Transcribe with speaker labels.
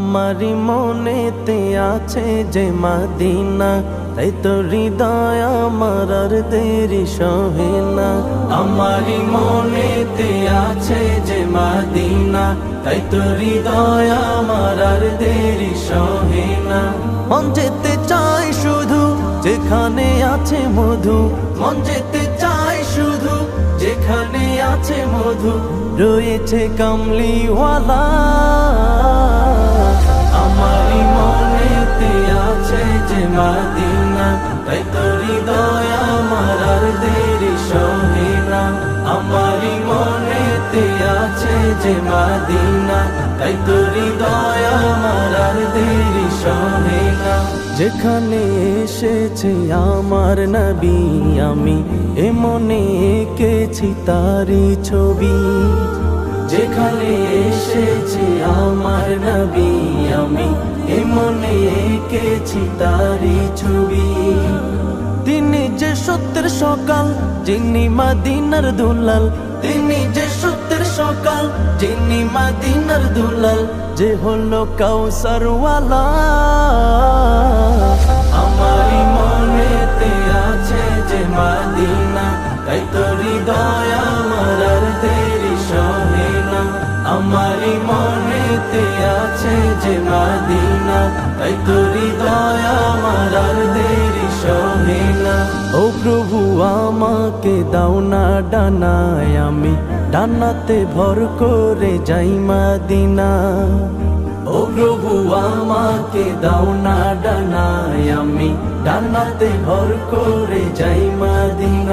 Speaker 1: আমারি মনেতে আছে যে মদিনা, তাই তো হৃদয় আমার আর দেরি সহে না। আমারি মনেতে আছে যে মদিনা, তাই তো হৃদয় আমার আর দেরি সহে না। মন যেতে চাই শুধু যেখানে আছে মধু, মন যেতে চাই শুধু যেখানে আছে মধু, রয়েছে কামলিওয়ালা। আমারি মনেতে আছে যে মদিনা, তাই তো হৃদয় আমার আর দেরি সহে না। আমারি মনেতে আছে যে মদিনা, তাই তো হৃদয় আমার আর দেরি সহে না। যেখানে এসেছে আমার নবী, আমি এ মনে এঁকেছি তারি ছবি। যেখানে এসেছে আমার নবী, আমি এ মনে এঁকেছি তারি ছবি। তিনি যে সত্যের সকাল, যিনি মদিনার দুলাল, তিনি যে সত্যের সকাল, যিনি মদিনার দুলাল, যে হলো কাউসারওয়ালা। আমারি মনেতে আছে যে মদিনা, তাই তো হৃদয় আমার আর দেরি সহে না। আমারি মনেতে আছে যে মদিনা, তাই তো হৃদয় আমার আর দেরি সহে না। ও প্রভু আমাকে দাও না ডানায়, আমি ডানাতে ভর করে যাই মদিনা। ও প্রভু আমাকে দাও না ডানায়, আমি ডানাতে ভর করে যাই মদিনা।